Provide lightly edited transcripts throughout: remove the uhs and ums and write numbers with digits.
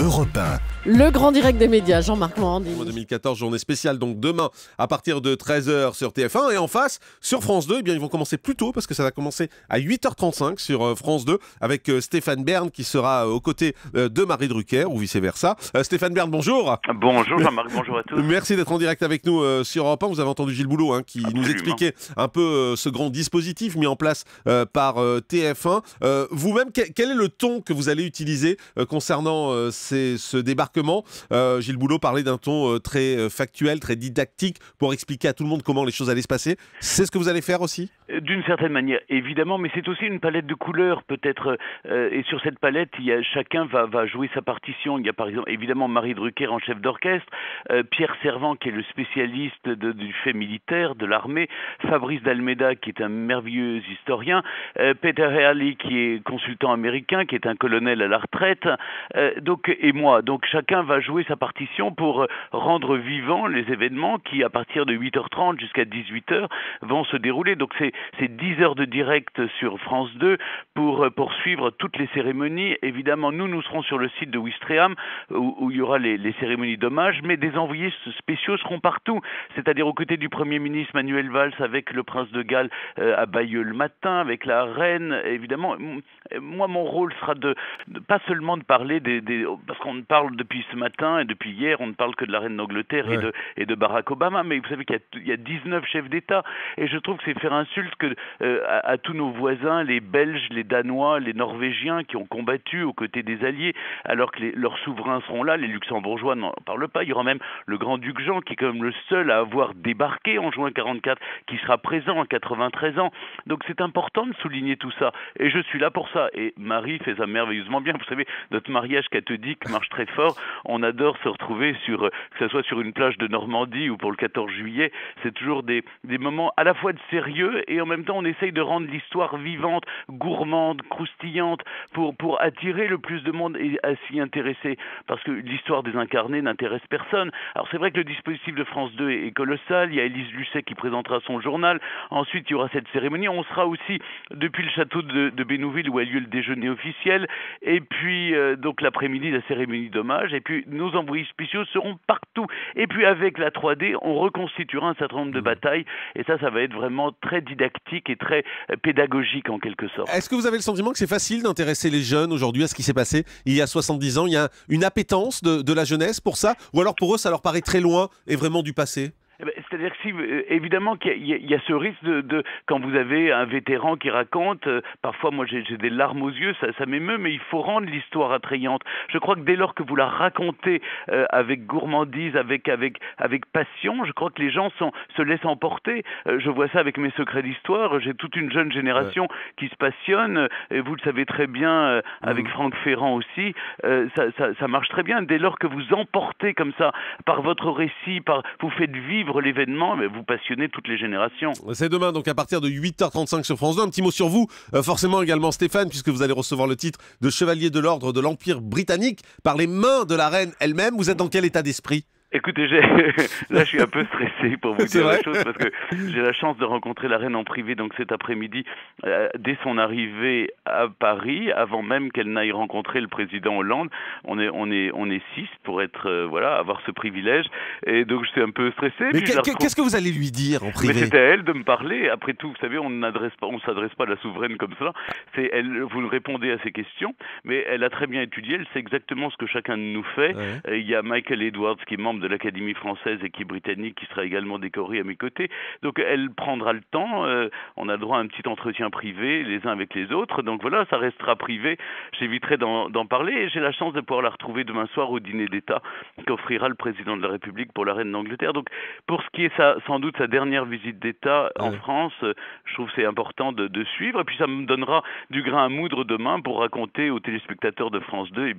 Europe 1. Le grand direct des médias, Jean-Marc Morandini. 2014, journée spéciale, donc demain à partir de 13h sur TF1 et en face sur France 2, eh bien, ils vont commencer plus tôt parce que ça va commencer à 8h35 sur France 2 avec Stéphane Bern qui sera aux côtés de Marie Drucker ou vice-versa. Stéphane Bern, bonjour. Bonjour Jean-Marc, bonjour à tous. Merci d'être en direct avec nous sur Europe 1. Vous avez entendu Gilles Boulot qui Absolument. nous expliquait un peu ce grand dispositif mis en place par TF1. Vous-même, quel est le ton que vous allez utiliser concernant ce débarquement? Gilles Boulot parlait d'un ton très factuel, très didactique pour expliquer à tout le monde comment les choses allaient se passer. C'est ce que vous allez faire aussi? D'une certaine manière, évidemment, mais c'est aussi une palette de couleurs peut-être. Et sur cette palette, chacun va jouer sa partition. Il y a par exemple évidemment Marie Drucker en chef d'orchestre, Pierre Servant qui est le spécialiste du fait militaire, de l'armée, Fabrice Dalméda qui est un merveilleux historien, Peter Herrlich qui est consultant américain, qui est un colonel à la retraite, et moi. Donc chacun va jouer sa partition pour rendre vivants les événements qui, à partir de 8h30 jusqu'à 18h, vont se dérouler. Donc c'est 10 heures de direct sur France 2 pour suivre toutes les cérémonies. Évidemment, nous serons sur le site de Ouistreham où il y aura les cérémonies d'hommage, mais des envoyés spéciaux seront partout, c'est-à-dire aux côtés du Premier ministre Manuel Valls avec le Prince de Galles à Bayeux le matin, avec la Reine. Évidemment, moi mon rôle sera de pas seulement de parler parce qu'on parle depuis ce matin et depuis hier, on ne parle que de la Reine d'Angleterre et de Barack Obama, mais vous savez qu'il y a 19 chefs d'État, et je trouve que c'est faire insulte à tous nos voisins, les Belges, les Danois, les Norvégiens qui ont combattu aux côtés des Alliés, alors que leurs souverains seront là. Les Luxembourgeois n'en parlent pas. Il y aura même le Grand-Duc Jean qui est quand même le seul à avoir débarqué en juin 44, qui sera présent à 93 ans. Donc c'est important de souligner tout ça, et je suis là pour ça. Et Marie fait ça merveilleusement bien. Vous savez, notre mariage cathodique marche très fort. On adore se retrouver que ce soit sur une plage de Normandie ou pour le 14 juillet. C'est toujours des moments à la fois de sérieux, et en même temps on essaye de rendre l'histoire vivante, gourmande, croustillante, pour attirer le plus de monde et à s'y intéresser, parce que l'histoire des incarnés n'intéresse personne. Alors c'est vrai que le dispositif de France 2 est colossal. Il y a Élise Lucet qui présentera son journal. Ensuite il y aura cette cérémonie. On sera aussi depuis le château de Bénouville où a lieu le déjeuner officiel, et puis donc l'après-midi la cérémonie d'hommage, et puis nos envoyés spéciaux seront partout, et puis avec la 3D on reconstituera un certain nombre de batailles, et ça va être vraiment très didactique et très pédagogique en quelque sorte. Est-ce que vous avez le sentiment que c'est facile d'intéresser les jeunes aujourd'hui à ce qui s'est passé il y a 70 ans? Il y a une appétence de la jeunesse pour ça, ou alors pour eux ça leur paraît très loin et vraiment du passé? C'est-à-dire que évidemment qu'il y a ce risque de quand vous avez un vétéran qui raconte, parfois moi j'ai des larmes aux yeux, ça m'émeut, mais il faut rendre l'histoire attrayante. Je crois que dès lors que vous la racontez avec gourmandise, avec passion, je crois que les gens se laissent emporter. Je vois ça avec mes secrets d'histoire. J'ai toute une jeune génération qui se passionne, et vous le savez très bien avec Franck Ferrand aussi. Ça marche très bien. Dès lors que vous emportez comme ça par votre récit, vous faites vivre l'événement, mais vous passionnez toutes les générations. C'est demain, donc à partir de 8h35 sur France 2. Un petit mot sur vous, forcément également Stéphane, puisque vous allez recevoir le titre de Chevalier de l'Ordre de l'Empire britannique par les mains de la reine elle-même. Vous êtes dans quel état d'esprit ? Écoutez, là je suis un peu stressé pour vous dire la chose, parce que j'ai la chance de rencontrer la reine en privé donc cet après-midi, dès son arrivée à Paris, avant même qu'elle n'aille rencontrer le président Hollande. On est 6 pour être avoir ce privilège, et donc je suis un peu stressé. Mais qu'est-ce que vous allez lui dire en privé? Mais c'est à elle de me parler. Après tout, vous savez, on s'adresse pas à la souveraine comme ça. C'est elle, vous répondez à ses questions, mais elle a très bien étudié. Elle sait exactement ce que chacun de nous fait. Ouais. Il y a Michael Edwards qui est membre de l'Académie française et qui est britannique, qui sera également décoré à mes côtés. Donc elle prendra le temps, on a le droit à un petit entretien privé les uns avec les autres, donc voilà, ça restera privé, j'éviterai d'en parler, et j'ai la chance de pouvoir la retrouver demain soir au dîner d'État qu'offrira le président de la République pour la reine d'Angleterre. Donc pour ce qui est sans doute sa dernière visite d'État en France, je trouve que c'est important de suivre, et puis ça me donnera du grain à moudre demain pour raconter aux téléspectateurs de France 2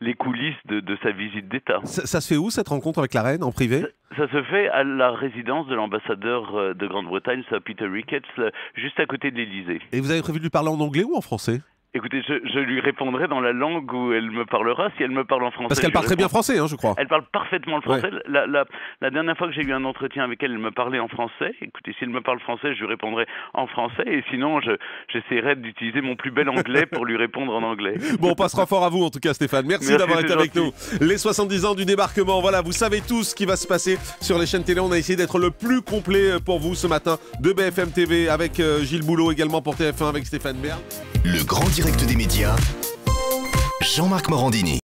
les coulisses de sa visite d'État. Ça se fait où cette rencontre avec la reine en privé? Ça se fait à la résidence de l'ambassadeur de Grande-Bretagne, Sir Peter Ricketts, juste à côté de l'Élysée. Et vous avez prévu de lui parler en anglais ou en français? Écoutez, je lui répondrai dans la langue où elle me parlera. Si elle me parle en français... Parce qu'elle parle très bien français, hein, je crois. Elle parle parfaitement le français. La dernière fois que j'ai eu un entretien avec elle, elle me parlait en français. Écoutez, si elle me parle français, je lui répondrai en français. Et sinon, j'essaierai d'utiliser mon plus bel anglais pour lui répondre en anglais. Bon, on passera fort à vous en tout cas, Stéphane. Merci d'avoir été avec nous. Les 70 ans du débarquement, voilà, vous savez tous ce qui va se passer sur les chaînes télé. On a essayé d'être le plus complet pour vous ce matin de BFM TV avec Gilles Boulot, également pour TF1 avec Stéphane Bern. Le grand direct des médias, Jean-Marc Morandini.